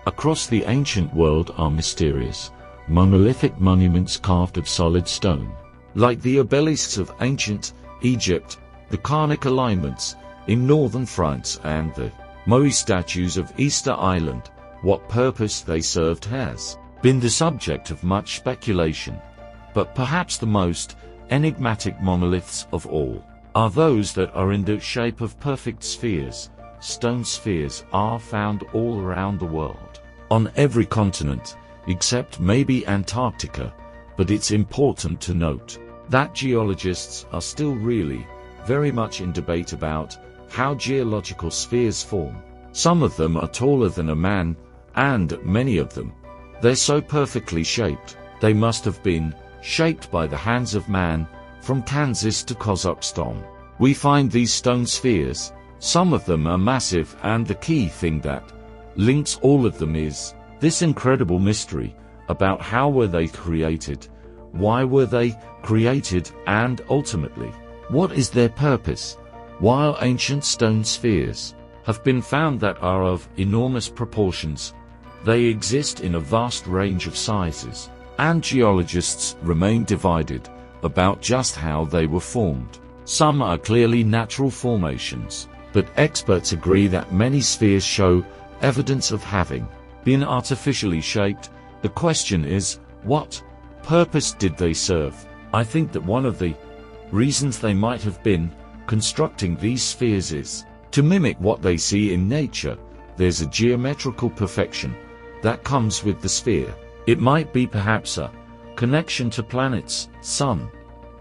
across the ancient world are mysterious, monolithic monuments carved of solid stone. Like the obelisks of ancient Egypt, the Karnak alignments in northern France and the Moai statues of Easter Island, what purpose they served has been the subject of much speculation. But perhaps the most enigmatic monoliths of all are those that are in the shape of perfect spheres. Stone spheres are found all around the world, on every continent, except maybe Antarctica, but it's important to note that geologists are still really very much in debate about how geological spheres form. Some of them are taller than a man, and many of them, they're so perfectly shaped, they must have been shaped by the hands of man, from Kansas to Kazakhstan. We find these stone spheres. Some of them are massive, and the key thing that links all of them is this incredible mystery about how were they created, why were they created, and ultimately, what is their purpose? While ancient stone spheres have been found that are of enormous proportions, they exist in a vast range of sizes, and geologists remain divided about just how they were formed. Some are clearly natural formations, but experts agree that many spheres show evidence of having been artificially shaped. The question is, what purpose did they serve? I think that one of the reasons they might have been constructing these spheres is to mimic what they see in nature. There's a geometrical perfection that comes with the sphere. It might be perhaps a connection to planets, sun,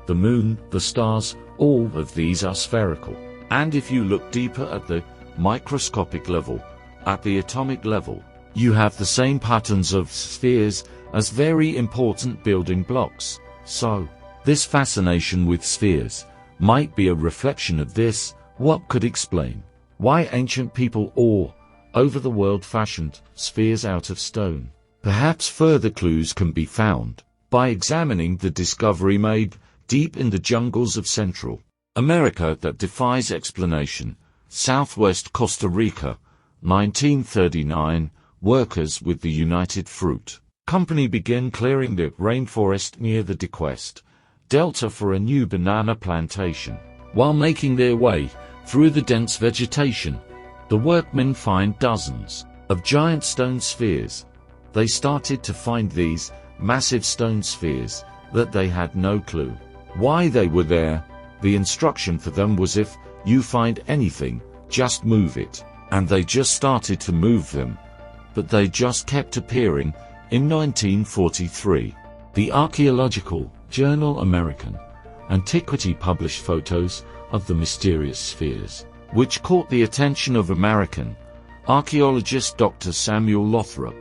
the moon, the stars. All of these are spherical. And if you look deeper at the microscopic level, at the atomic level, you have the same patterns of spheres as very important building blocks. So, this fascination with spheres might be a reflection of this. What could explain why ancient people all over the world fashioned spheres out of stone? Perhaps further clues can be found by examining the discovery made deep in the jungles of Central America that defies explanation. Southwest Costa Rica, 1939, workers with the United Fruit Company began clearing the rainforest near the DeQuest Delta for a new banana plantation. While making their way through the dense vegetation, the workmen find dozens of giant stone spheres. They started to find these massive stone spheres that they had no clue why they were there. The instruction for them was, if you find anything, just move it. And they just started to move them. But they just kept appearing. In 1943, the archaeological journal American Antiquity published photos of the mysterious spheres, which caught the attention of American archaeologist Dr. Samuel Lothrop.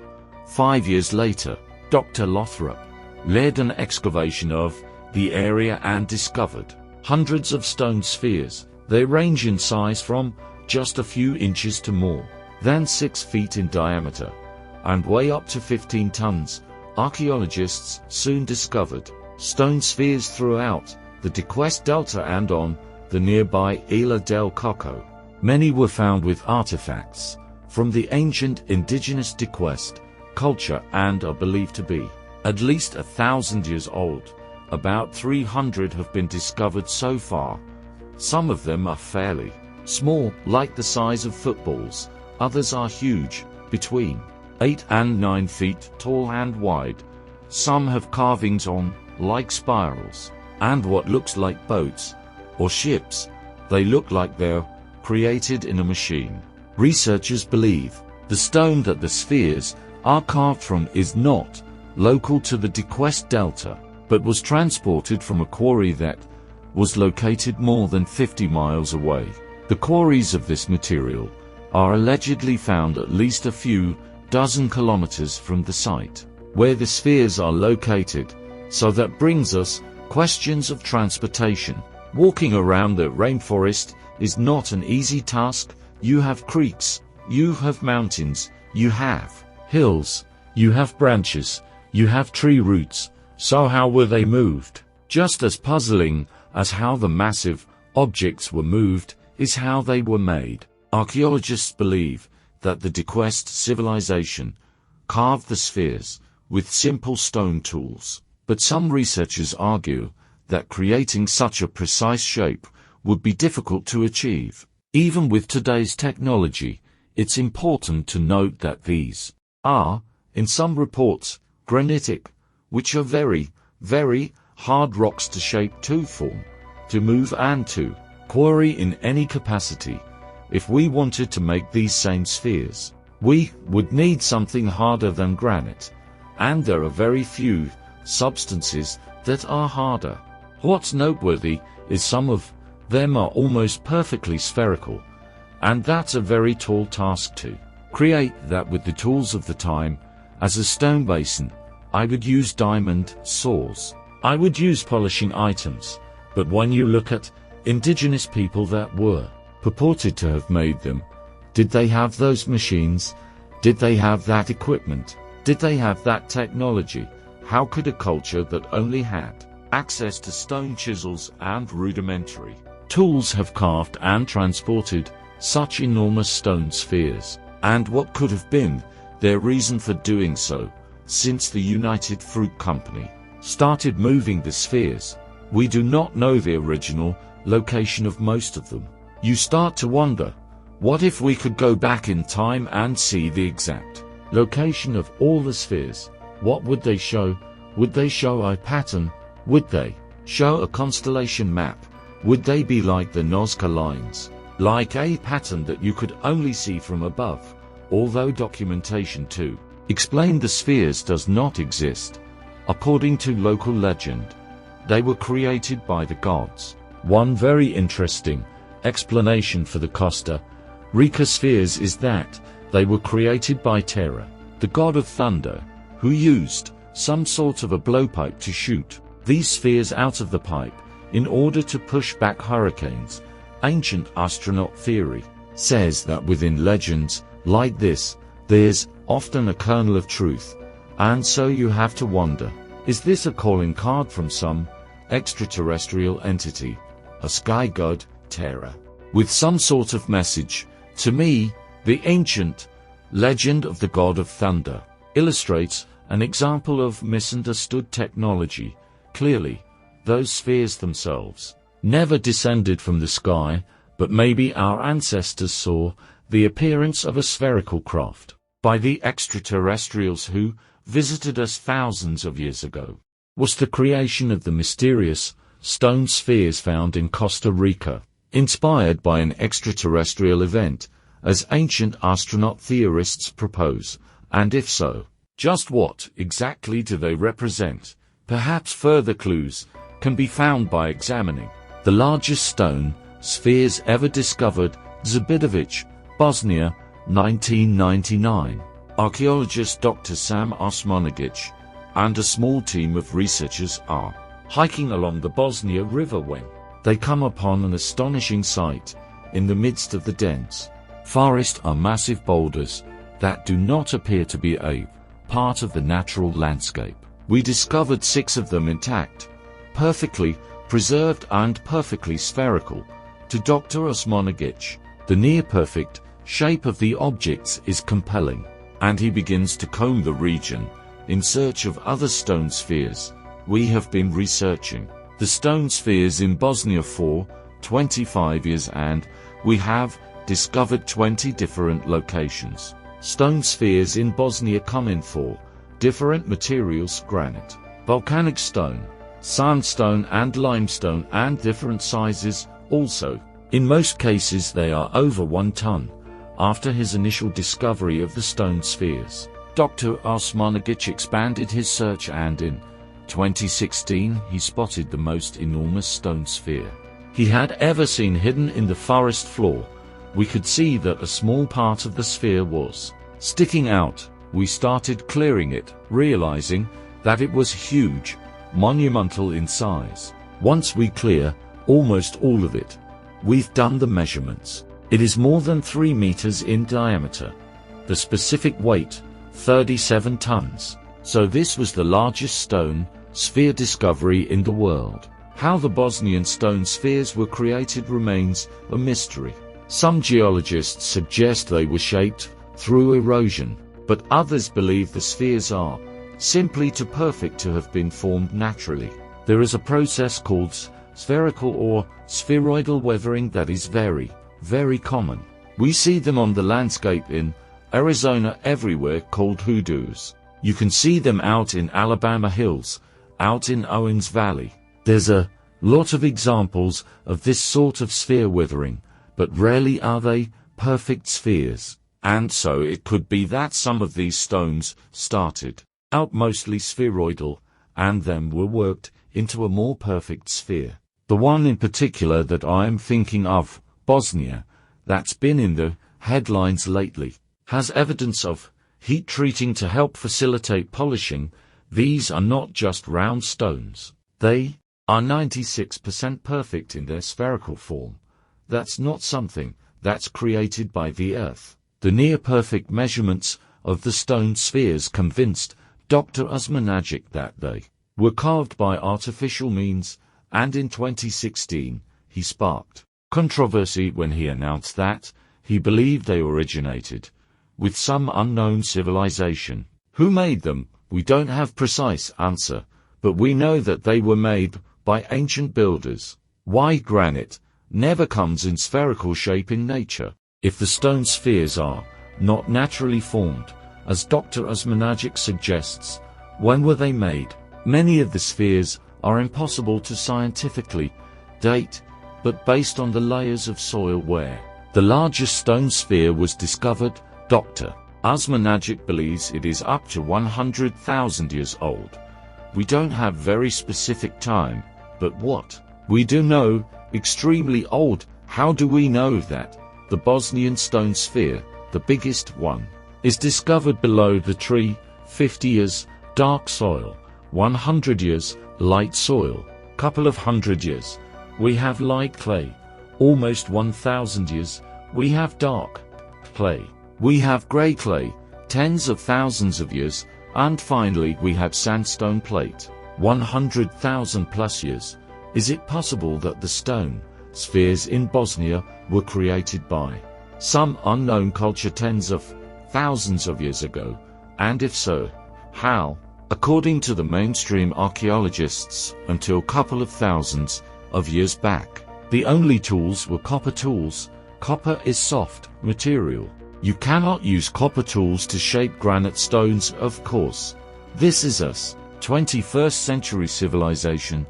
5 years later, Dr. Lothrop led an excavation of the area and discovered hundreds of stone spheres. They range in size from just a few inches to more than 6 feet in diameter and weigh up to 15 tons. Archaeologists soon discovered stone spheres throughout the DeQuest Delta and on the nearby Isla del Coco. Many were found with artifacts from the ancient indigenous DeQuest culture and are believed to be at least 1,000 years old. About 300 have been discovered so far. Some of them are fairly small, like the size of footballs. Others are huge, between 8 and 9 feet tall and wide. Some have carvings on, like spirals, and what looks like boats or ships. They look like they're created in a machine. Researchers believe the stone that the spheres are carved from is not local to the DeQuest Delta, but was transported from a quarry that was located more than 50 miles away. The quarries of this material are allegedly found at least a few dozen kilometers from the site where the spheres are located. So that brings us questions of transportation. Walking around the rainforest is not an easy task. You have creeks, you have mountains, you have hills, you have branches, you have tree roots. So how were they moved? Just as puzzling as how the massive objects were moved is how they were made. Archaeologists believe that the DeQuest civilization carved the spheres with simple stone tools. But some researchers argue that creating such a precise shape would be difficult to achieve. Even with today's technology, it's important to note that these are, in some reports, granitic, which are very, very hard rocks to shape, to form, to move and to quarry in any capacity. If we wanted to make these same spheres, we would need something harder than granite, and there are very few substances that are harder. What's noteworthy is some of them are almost perfectly spherical, and that's a very tall task to create that with the tools of the time. As a stone basin, I would use diamond saws. I would use polishing items, but when you look at indigenous people that were purported to have made them, did they have those machines? Did they have that equipment? Did they have that technology? How could a culture that only had access to stone chisels and rudimentary tools have carved and transported such enormous stone spheres? And what could have been their reason for doing so? Since the United Fruit Company started moving the spheres, we do not know the original location of most of them. You start to wonder, what if we could go back in time and see the exact location of all the spheres? What would they show? Would they show a pattern? Would they show a constellation map? Would they be like the Nazca lines, like a pattern that you could only see from above? Although documentation to explain the spheres does not exist, according to local legend, they were created by the gods. One very interesting explanation for the Costa Rica spheres is that they were created by Terra, the god of thunder, who used some sort of a blowpipe to shoot these spheres out of the pipe in order to push back hurricanes. Ancient astronaut theory says that within legends like this, there's often a kernel of truth, and so you have to wonder, is this a calling card from some extraterrestrial entity, a sky god, Terra, with some sort of message? To me, the ancient legend of the god of thunder illustrates an example of misunderstood technology. Clearly, those spheres themselves never descended from the sky, but maybe our ancestors saw the appearance of a spherical craft by the extraterrestrials who visited us thousands of years ago. Was the creation of the mysterious stone spheres found in Costa Rica inspired by an extraterrestrial event, as ancient astronaut theorists propose? And if so, just what exactly do they represent? Perhaps further clues can be found by examining the largest stone spheres ever discovered, Zabidovic, Bosnia, 1999. Archaeologist Dr. Sam Osmanagic and a small team of researchers are hiking along the Bosnia River when they come upon an astonishing sight. In the midst of the dense forest are massive boulders that do not appear to be a part of the natural landscape. We discovered 6 of them intact, perfectly preserved and perfectly spherical. To Dr. Osmanagic, the near-perfect shape of the objects is compelling, and he begins to comb the region in search of other stone spheres. We have been researching the stone spheres in Bosnia for 25 years, and we have discovered 20 different locations. Stone spheres in Bosnia come in 4 different materials: granite, volcanic stone, sandstone and limestone, and different sizes also. In most cases they are over 1 ton. After his initial discovery of the stone spheres, Dr. Osmanagic expanded his search, and in 2016 he spotted the most enormous stone sphere he had ever seen hidden in the forest floor. We could see that a small part of the sphere was sticking out. We started clearing it, realizing that it was huge, monumental in size. Once we clear almost all of it, we've done the measurements. It is more than 3 meters in diameter. The specific weight, 37 tons. So this was the largest stone sphere discovery in the world. How the Bosnian stone spheres were created remains a mystery. Some geologists suggest they were shaped through erosion, but others believe the spheres are simply too perfect to have been formed naturally. There is a process called spherical or spheroidal weathering that is very, very common. We see them on the landscape in Arizona everywhere, called hoodoos. You can see them out in Alabama hills, out in Owens Valley. There's a lot of examples of this sort of sphere weathering, but rarely are they perfect spheres. And so it could be that some of these stones started out mostly spheroidal, and then were worked into a more perfect sphere. The one in particular that I am thinking of, Bosnia, that's been in the headlines lately, has evidence of heat treating to help facilitate polishing. These are not just round stones. They are 96% perfect in their spherical form. That's not something that's created by the earth. The near-perfect measurements of the stone spheres convinced Dr. Osmanagic that they were carved by artificial means, and in 2016, he sparked controversy when he announced that he believed they originated with some unknown civilization. Who made them? We don't have precise answer, but we know that they were made by ancient builders. Why granite never comes in spherical shape in nature? If the stone spheres are not naturally formed, as Dr. Osmanagic suggests, when were they made? Many of the spheres are impossible to scientifically date, but based on the layers of soil where the largest stone sphere was discovered, Dr. Osmanagic believes it is up to 100,000 years old. We don't have very specific time, but what we do know, extremely old. How do we know that? The Bosnian stone sphere, the biggest one, is discovered below the tree. 50 years, dark soil. 100 years, light soil. Couple of hundred years, we have light clay. Almost 1,000 years, we have dark clay. We have gray clay. Tens of thousands of years, and finally we have sandstone plate. 100,000 plus years. Is it possible that the stone spheres in Bosnia were created by some unknown culture tens of thousands of years ago? And if so, how? According to the mainstream archaeologists, until a couple of thousands of years back, the only tools were copper tools. Copper is soft material. You cannot use copper tools to shape granite stones, of course. This is us, 21st century civilization.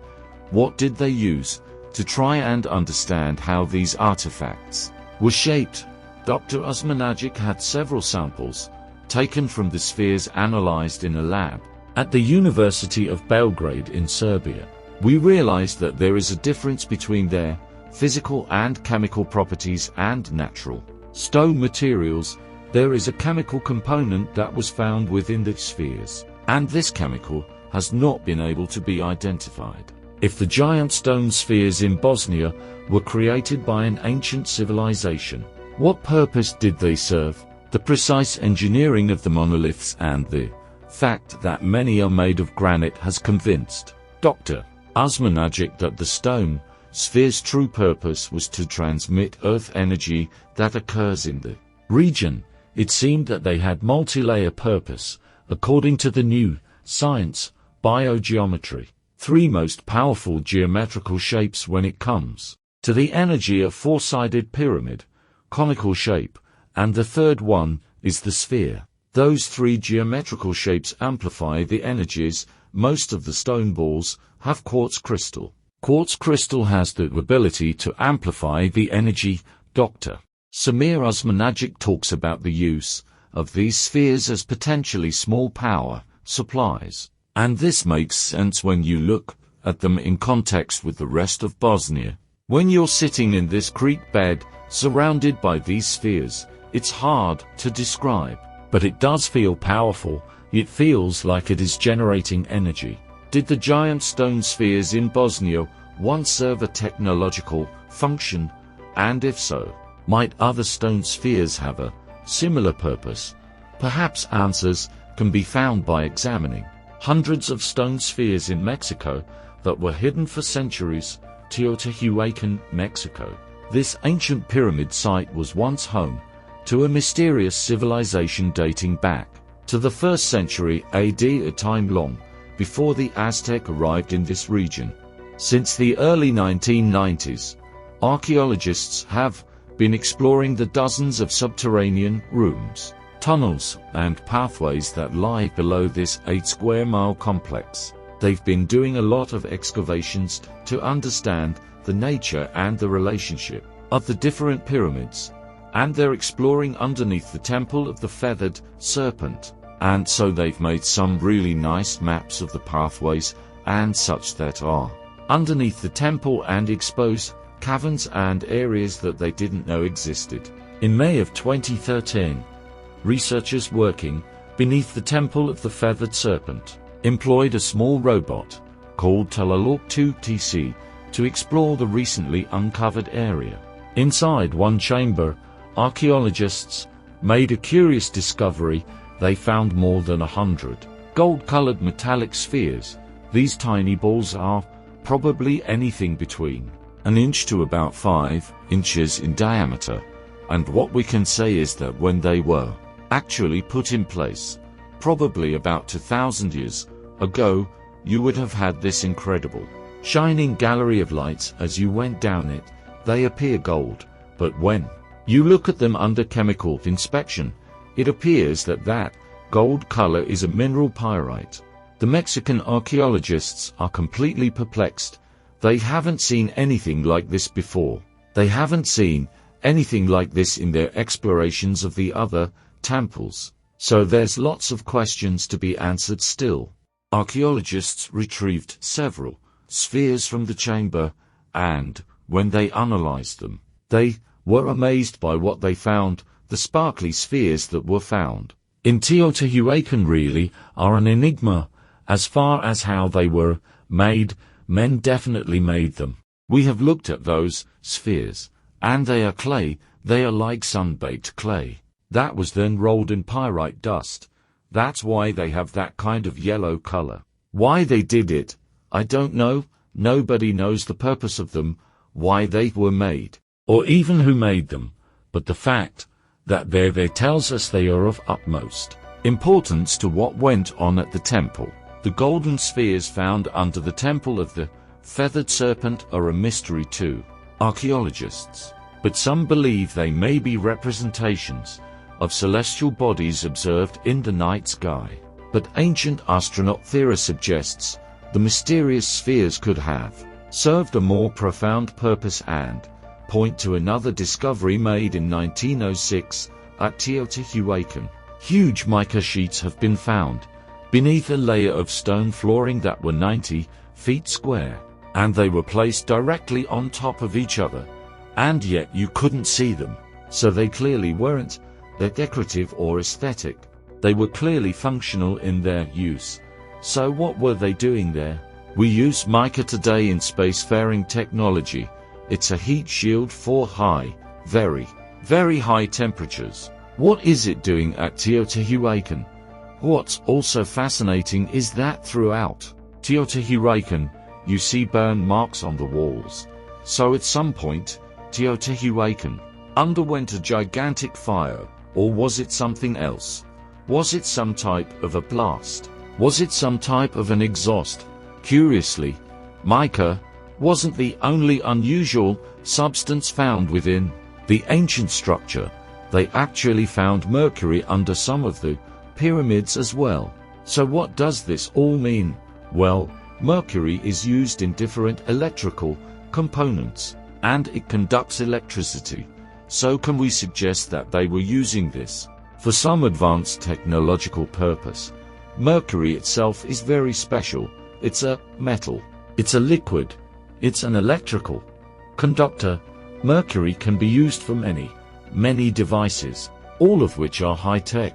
What did they use to try and understand how these artifacts were shaped? Dr. Osmanagic had several samples taken from the spheres analyzed in a lab at the University of Belgrade in Serbia. We realized that there is a difference between their physical and chemical properties and natural stone materials. There is a chemical component that was found within the spheres, and this chemical has not been able to be identified. If the giant stone spheres in Bosnia were created by an ancient civilization, what purpose did they serve? The precise engineering of the monoliths and the fact that many are made of granite has convinced Dr. Osmanagic that the stone sphere's true purpose was to transmit earth energy that occurs in the region. It seemed that they had multi-layer purpose, according to the new science, biogeometry. Three most powerful geometrical shapes when it comes to the energy: a four-sided pyramid, conical shape, and the third one is the sphere. Those three geometrical shapes amplify the energies. Most of the stone balls have quartz crystal. Quartz crystal has the ability to amplify the energy. Dr. Samir Osmanagic talks about the use of these spheres as potentially small power supplies. And this makes sense when you look at them in context with the rest of Bosnia. When you're sitting in this creek bed, surrounded by these spheres, it's hard to describe, but it does feel powerful. It feels like it is generating energy. Did the giant stone spheres in Bosnia once serve a technological function? And if so, might other stone spheres have a similar purpose? Perhaps answers can be found by examining hundreds of stone spheres in Mexico that were hidden for centuries. Teotihuacan, Mexico. This ancient pyramid site was once home to a mysterious civilization dating back to the 1st century AD, a time long before the Aztec arrived in this region. Since the early 1990s, archaeologists have been exploring the dozens of subterranean rooms, tunnels, and pathways that lie below this 8-square-mile complex. They've been doing a lot of excavations to understand the nature and the relationship of the different pyramids, and they're exploring underneath the Temple of the Feathered Serpent, and so they've made some really nice maps of the pathways and such that are underneath the temple and expose caverns and areas that they didn't know existed. In May of 2013, researchers working beneath the Temple of the Feathered Serpent employed a small robot called Tlaloc 2TC to explore the recently uncovered area. Inside one chamber, archaeologists made a curious discovery. They found more than 100 gold-colored metallic spheres. These tiny balls are probably anything between an inch to about 5 inches in diameter, and what we can say is that when they were actually put in place, probably about 2,000 years ago, you would have had this incredible shining gallery of lights. As you went down it, they appear gold, but when you look at them under chemical inspection, it appears that that gold color is a mineral pyrite. The Mexican archaeologists are completely perplexed. They haven't seen anything like this before. They haven't seen anything like this in their explorations of the other temples. So there's lots of questions to be answered still. Archaeologists retrieved several spheres from the chamber, and when they analyzed them, they were amazed by what they found. The sparkly spheres that were found in Teotihuacan really are an enigma. As far as how they were made, men definitely made them. We have looked at those spheres, and they are clay. They are like sun-baked clay that was then rolled in pyrite dust. That's why they have that kind of yellow color. Why they did it, I don't know. Nobody knows the purpose of them, why they were made, or even who made them. But the fact that they're there tells us they are of utmost importance to what went on at the temple. The golden spheres found under the Temple of the Feathered Serpent are a mystery to archaeologists, but some believe they may be representations of celestial bodies observed in the night sky. But ancient astronaut theory suggests the mysterious spheres could have served a more profound purpose and point to another discovery made in 1906 at Teotihuacan. Huge mica sheets have been found beneath a layer of stone flooring that were 90 feet square, and they were placed directly on top of each other, and yet you couldn't see them. So they clearly weren't decorative or aesthetic. They were clearly functional in their use. So what were they doing there? We use mica today in spacefaring technology. It's a heat shield for very, very high temperatures. What is it doing at Teotihuacan? What's also fascinating is that throughout Teotihuacan, you see burn marks on the walls. So at some point, Teotihuacan underwent a gigantic fire, or was it something else? Was it some type of a blast? Was it some type of an exhaust? Curiously, mica wasn't the only unusual substance found within the ancient structure. They actually found mercury under some of the pyramids as well. So what does this all mean? Well, mercury is used in different electrical components, and it conducts electricity. So can we suggest that they were using this for some advanced technological purpose? Mercury itself is very special. It's a metal. It's a liquid. It's an electrical conductor. Mercury can be used for many devices, all of which are high-tech.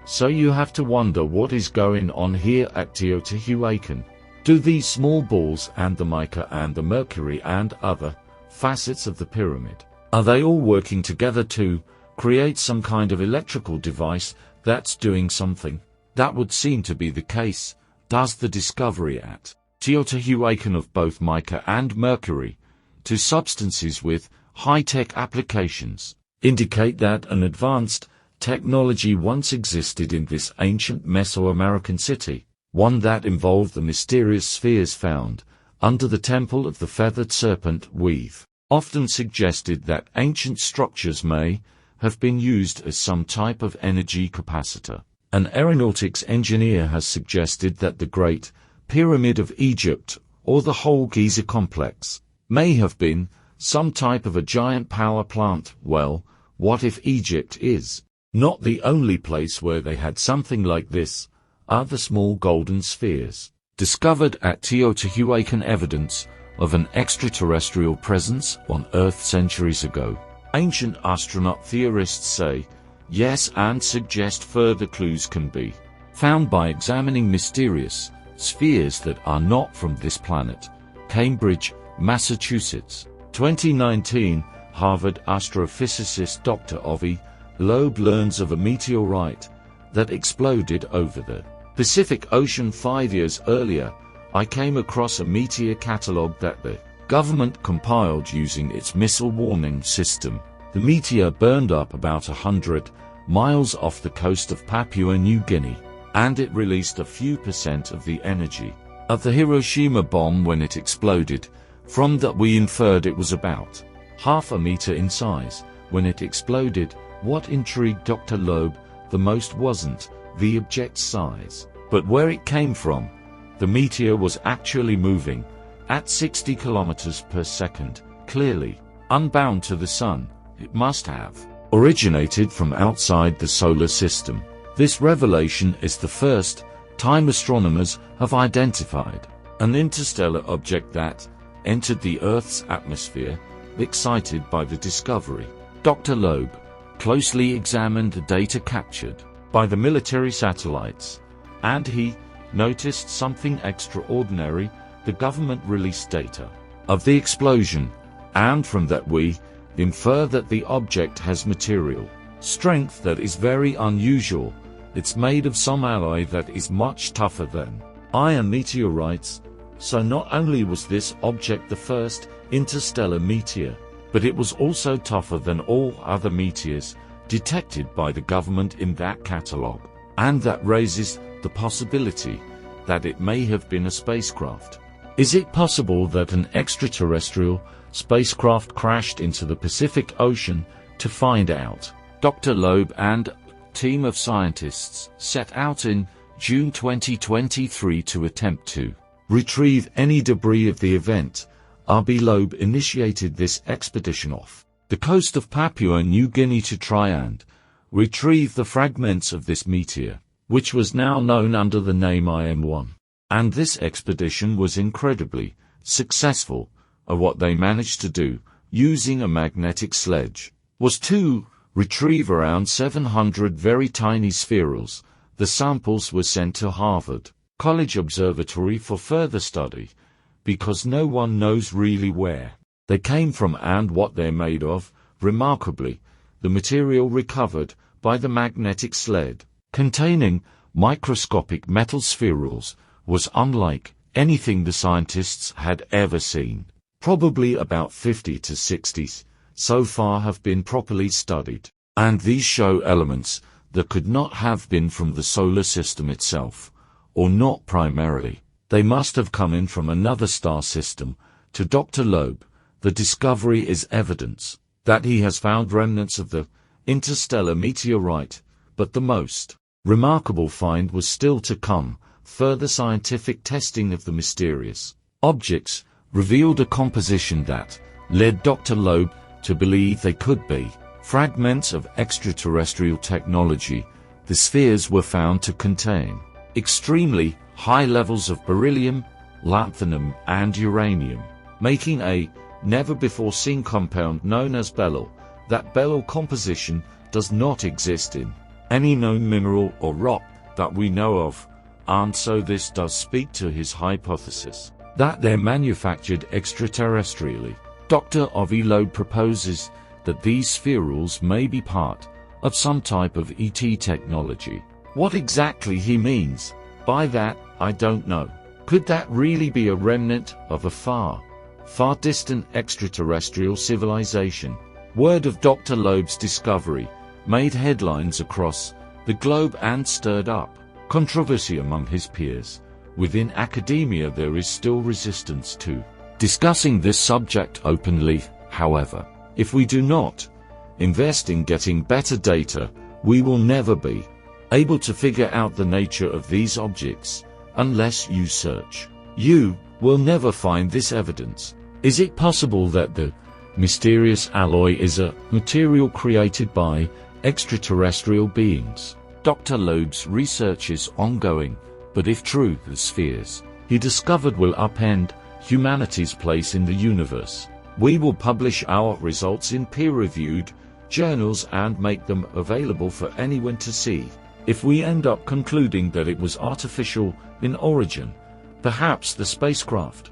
So you have to wonder what is going on here at Teotihuacan. Do these small balls and the mica and the mercury and other facets of the pyramid, are they all working together to create some kind of electrical device that's doing something? That would seem to be the case. Does the discovery at Teotihuacan of both mica and mercury, two substances with high-tech applications, indicate that an advanced technology once existed in this ancient Mesoamerican city, one that involved the mysterious spheres found under the Temple of the Feathered Serpent. We've often suggested that ancient structures may have been used as some type of energy capacitor. An aeronautics engineer has suggested that the Great Pyramid of Egypt, or the whole Giza complex, may have been some type of a giant power plant. Well, what if Egypt is not the only place where they had something like this? Other small golden spheres discovered at Teotihuacan, evidence of an extraterrestrial presence on Earth centuries ago. Ancient astronaut theorists say yes and suggest further clues can be found by examining mysterious spheres that are not from this planet. Cambridge, Massachusetts. 2019, Harvard astrophysicist Dr. Avi Loeb learns of a meteorite that exploded over the Pacific Ocean 5 years earlier. I came across a meteor catalog that the government compiled using its missile warning system. The meteor burned up about 100 miles off the coast of Papua New Guinea, and it released a few percent of the energy of the Hiroshima bomb when it exploded. From that we inferred it was about half a meter in size when it exploded. What intrigued Dr. Loeb the most wasn't the object's size, but where it came from. The meteor was actually moving at 60 kilometers per second, clearly unbound to the sun. It must have originated from outside the solar system. This revelation is the first time astronomers have identified an interstellar object that entered the Earth's atmosphere. Excited by the discovery, Dr. Loeb closely examined the data captured by the military satellites, and he noticed something extraordinary. The government released data of the explosion, and from that we infer that the object has material strength that is very unusual. It's made of some alloy that is much tougher than iron meteorites. So not only was this object the first interstellar meteor, but it was also tougher than all other meteors detected by the government in that catalog. And that raises the possibility that it may have been a spacecraft. Is it possible that an extraterrestrial spacecraft crashed into the Pacific Ocean? To find out, Dr. Loeb and a team of scientists set out in June 2023 to attempt to retrieve any debris of the event. R.B. Loeb initiated this expedition off the coast of Papua New Guinea to try and retrieve the fragments of this meteor, which was now known under the name IM-1. And this expedition was incredibly successful. What they managed to do, using a magnetic sledge, was to retrieve around 700 very tiny spherules. The samples were sent to Harvard College Observatory for further study, because no one knows really where they came from and what they're made of. Remarkably, the material recovered by the magnetic sled, containing microscopic metal spherules, was unlike anything the scientists had ever seen. Probably about 50 to 60 so far have been properly studied, and these show elements that could not have been from the solar system itself, or not primarily. They must have come in from another star system. To Dr. Loeb, the discovery is evidence that he has found remnants of the interstellar meteorite, but the most remarkable find was still to come. Further scientific testing of the mysterious objects revealed a composition that led Dr. Loeb to believe they could be fragments of extraterrestrial technology. The spheres were found to contain extremely high levels of beryllium, lanthanum, and uranium, making a never-before-seen compound known as beryl. That beryl composition does not exist in any known mineral or rock that we know of, and so this does speak to his hypothesis that they're manufactured extraterrestrially. Dr. Avi Loeb proposes that these spherules may be part of some type of ET technology. What exactly he means by that, I don't know. Could that really be a remnant of a far distant extraterrestrial civilization? Word of Dr. Loeb's discovery made headlines across the globe and stirred up controversy among his peers. Within academia there is still resistance to discussing this subject openly, however. If we do not invest in getting better data, we will never be able to figure out the nature of these objects. Unless you search, you will never find this evidence. Is it possible that the mysterious alloy is a material created by extraterrestrial beings? Dr. Loeb's research is ongoing, but if true, the spheres he discovered will upend humanity's place in the universe. We will publish our results in peer-reviewed journals and make them available for anyone to see. If we end up concluding that it was artificial in origin, perhaps the spacecraft,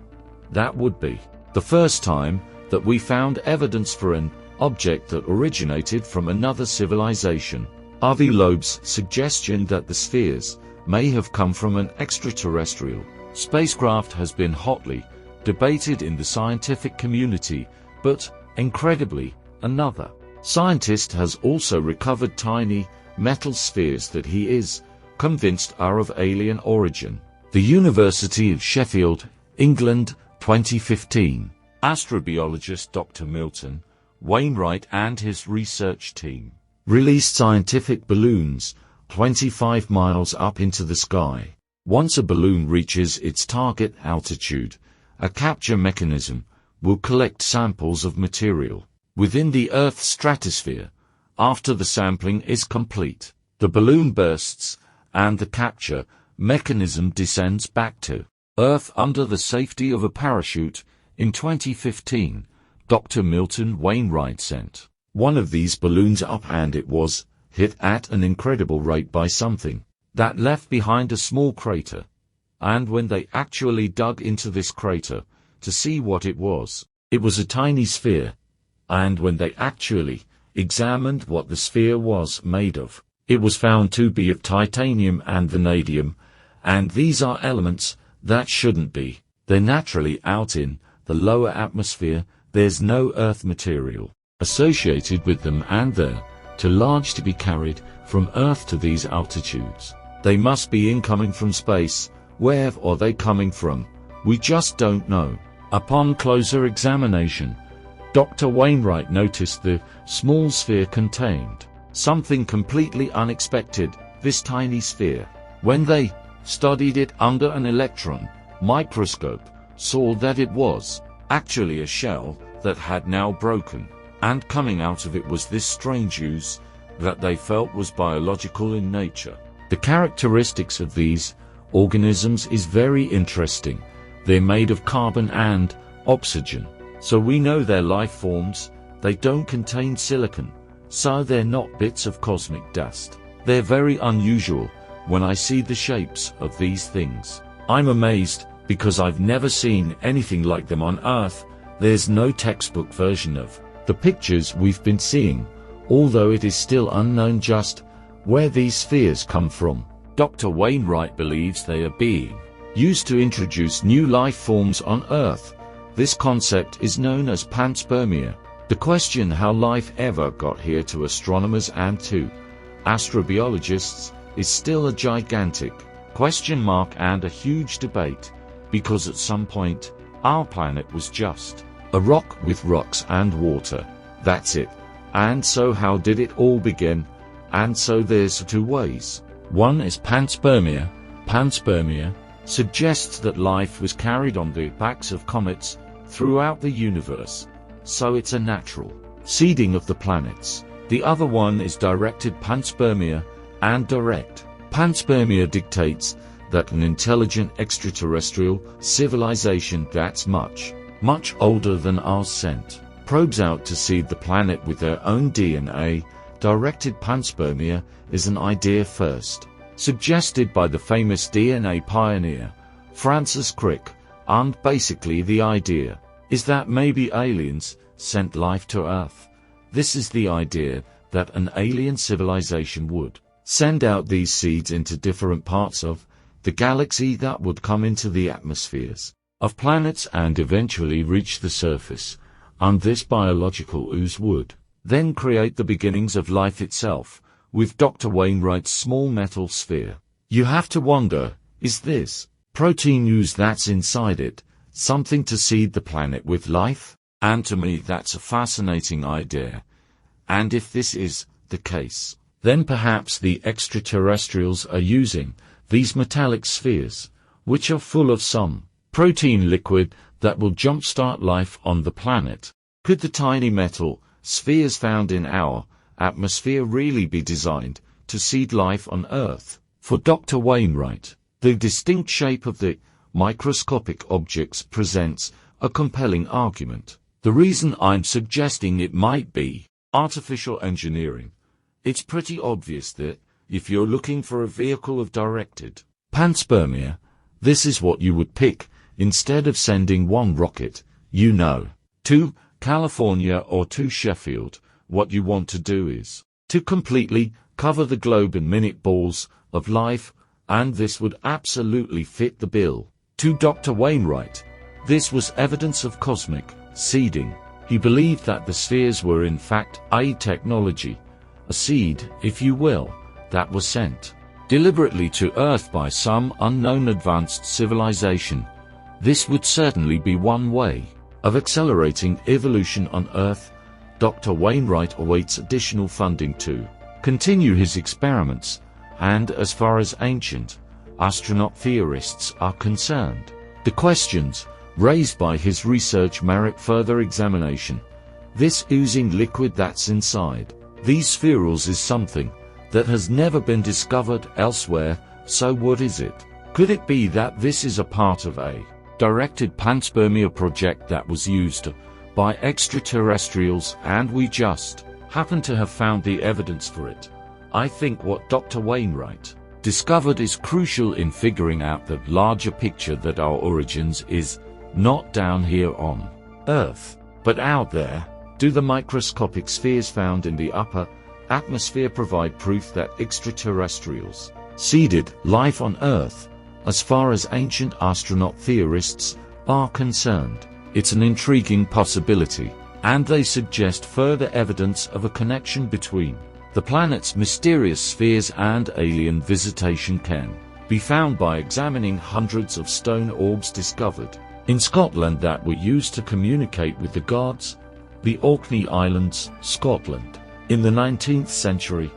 that would be the first time that we found evidence for an object that originated from another civilization. Avi Loeb's suggestion that the spheres may have come from an extraterrestrial spacecraft has been hotly debated in the scientific community, but, incredibly, another scientist has also recovered tiny metal spheres that he is convinced are of alien origin. The University of Sheffield, England, 2015. Astrobiologist Dr. Milton Wainwright and his research team released scientific balloons 25 miles up into the sky. Once a balloon reaches its target altitude, a capture mechanism will collect samples of material within the Earth's stratosphere. After the sampling is complete, the balloon bursts and the capture mechanism descends back to Earth under the safety of a parachute. In 2015, Dr. Milton Wainwright sent one of these balloons up and it was hit at an incredible rate by something that left behind a small crater. And when they actually dug into this crater to see what it was a tiny sphere. And when they actually examined what the sphere was made of, it was found to be of titanium and vanadium, and these are elements that shouldn't be. They're naturally out in the lower atmosphere. There's no Earth material associated with them and they're too large to be carried from Earth to these altitudes. They must be incoming from space. Where are they coming from? We just don't know. Upon closer examination, Dr. Wainwright noticed the small sphere contained something completely unexpected. This tiny sphere, when they studied it under an electron microscope, saw that it was actually a shell that had now broken, and coming out of it was this strange ooze that they felt was biological in nature. The characteristics of these organisms is very interesting. They're made of carbon and oxygen, so we know they're life forms. They don't contain silicon, so they're not bits of cosmic dust. They're very unusual. When I see the shapes of these things, I'm amazed, because I've never seen anything like them on Earth. There's no textbook version of the pictures we've been seeing, although it is still unknown just where these spheres come from. Dr. Wainwright believes they are being used to introduce new life forms on Earth. This concept is known as panspermia. The question how life ever got here to astronomers and to astrobiologists is still a gigantic question mark and a huge debate, because at some point, our planet was just a rock with rocks and water. That's it. And so how did it all begin? And so there's two ways. One is panspermia. Panspermia suggests that life was carried on the backs of comets throughout the universe, so it's a natural seeding of the planets. The other one is directed panspermia, and direct panspermia dictates that an intelligent extraterrestrial civilization that's much older than ours sent probes out to seed the planet with their own DNA. Directed panspermia is an idea first suggested by the famous DNA pioneer Francis Crick, and basically the idea is that maybe aliens sent life to Earth. This is the idea that an alien civilization would send out these seeds into different parts of the galaxy that would come into the atmospheres of planets and eventually reach the surface, and this biological ooze would then create the beginnings of life itself, with Dr. Wainwright's small metal sphere. You have to wonder, is this protein ooze that's inside it something to seed the planet with life? And to me that's a fascinating idea. And if this is the case, then perhaps the extraterrestrials are using these metallic spheres, which are full of some protein liquid that will jumpstart life on the planet. Could the tiny metal spheres found in our atmosphere really be designed to seed life on Earth? For Dr. Wainwright, the distinct shape of the microscopic objects presents a compelling argument. The reason I'm suggesting it might be artificial engineering. It's pretty obvious that, if you're looking for a vehicle of directed panspermia, this is what you would pick, instead of sending one rocket, to California or to Sheffield. What you want to do is to completely cover the globe in minute balls of life, and this would absolutely fit the bill. To Dr. Wainwright, this was evidence of cosmic seeding. He believed that the spheres were in fact a technology, a seed, if you will, that was sent deliberately to Earth by some unknown advanced civilization. This would certainly be one way of accelerating evolution on Earth. Dr. Wainwright awaits additional funding to continue his experiments, and as far as ancient astronaut theorists are concerned, the questions raised by his research merit further examination. This oozing liquid that's inside these spherules is something that has never been discovered elsewhere, so what is it? Could it be that this is a part of a directed panspermia project that was used by extraterrestrials and we just happen to have found the evidence for it? I think what Dr. Wainwright discovered is crucial in figuring out the larger picture, that our origins is not down here on Earth, but out there. Do the microscopic spheres found in the upper atmosphere provide proof that extraterrestrials seeded life on Earth? As far as ancient astronaut theorists are concerned, it's an intriguing possibility, and they suggest further evidence of a connection between the planet's mysterious spheres and alien visitation can be found by examining hundreds of stone orbs discovered in Scotland that were used to communicate with the gods. The Orkney Islands, Scotland. In the 19th century,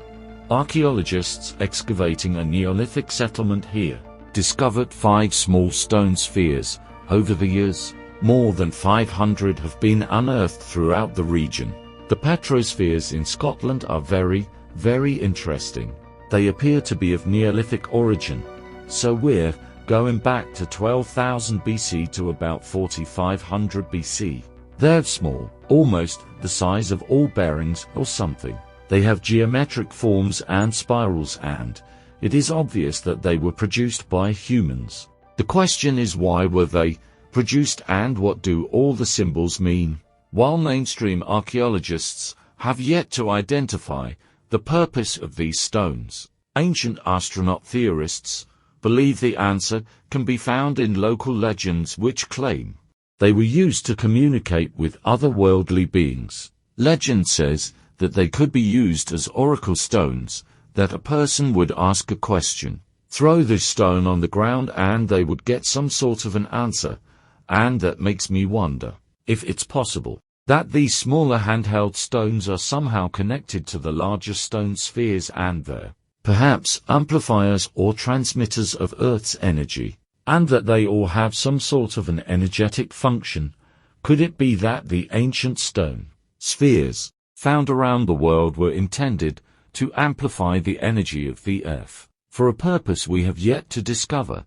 archaeologists excavating a Neolithic settlement here discovered 5 small stone spheres. Over the years, more than 500 have been unearthed throughout the region. The petrospheres in Scotland are very, very interesting. They appear to be of Neolithic origin, so we're going back to 12,000 BC to about 4,500 BC. They're small, almost the size of ball bearings or something. They have geometric forms and spirals, and it is obvious that they were produced by humans. The question is, why were they produced and what do all the symbols mean? While mainstream archaeologists have yet to identify the purpose of these stones, ancient astronaut theorists believe the answer can be found in local legends which claim they were used to communicate with otherworldly beings. Legend says that they could be used as oracle stones, that a person would ask a question, throw the stone on the ground, and they would get some sort of an answer. And that makes me wonder if it's possible that these smaller handheld stones are somehow connected to the larger stone spheres and they're perhaps amplifiers or transmitters of Earth's energy, and that they all have some sort of an energetic function. Could it be that the ancient stone spheres found around the world were intended to amplify the energy of the Earth for a purpose we have yet to discover?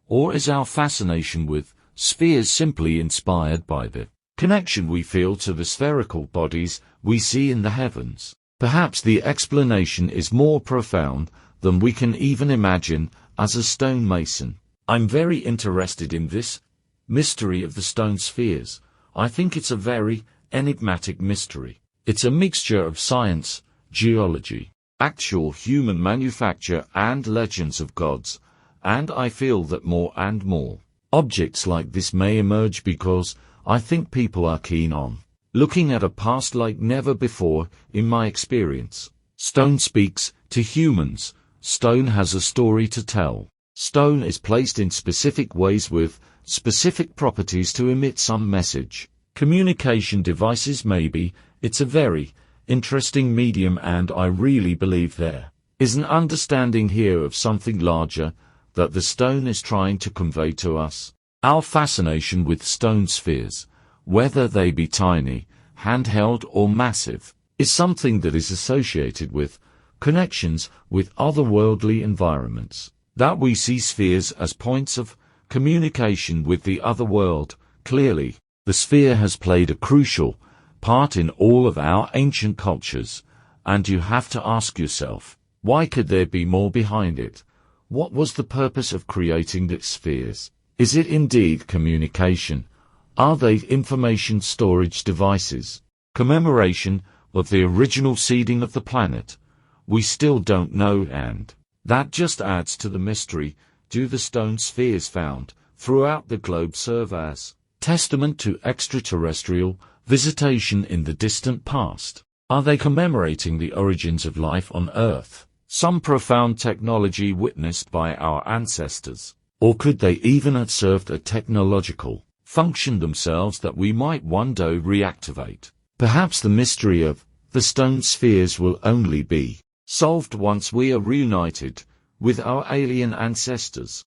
Or is our fascination with spheres simply inspired by the connection we feel to the spherical bodies we see in the heavens? Perhaps the explanation is more profound than we can even imagine. As a stonemason, I'm very interested in this mystery of the stone spheres. I think it's a very enigmatic mystery. It's a mixture of science, geology, actual human manufacture, and legends of gods, and I feel that more and more objects like this may emerge because I think people are keen on looking at a past like never before in my experience. Stone speaks to humans. Stone has a story to tell. Stone is placed in specific ways with specific properties to emit some message. Communication devices maybe, it's a very interesting medium, and I really believe there is an understanding here of something larger that the stone is trying to convey to us. Our fascination with stone spheres, whether they be tiny, handheld or massive, is something that is associated with connections with otherworldly environments. That we see spheres as points of communication with the other world. Clearly, the sphere has played a crucial part in all of our ancient cultures, and you have to ask yourself, why could there be more behind it? What was the purpose of creating these spheres? Is it indeed communication? Are they information storage devices? Commemoration of the original seeding of the planet? We still don't know, and that just adds to the mystery. Do the stone spheres found throughout the globe serve as testament to extraterrestrial visitation in the distant past? Are they commemorating the origins of life on Earth, some profound technology witnessed by our ancestors? Or could they even have served a technological function themselves that we might one day reactivate? Perhaps the mystery of the stone spheres will only be solved once we are reunited with our alien ancestors.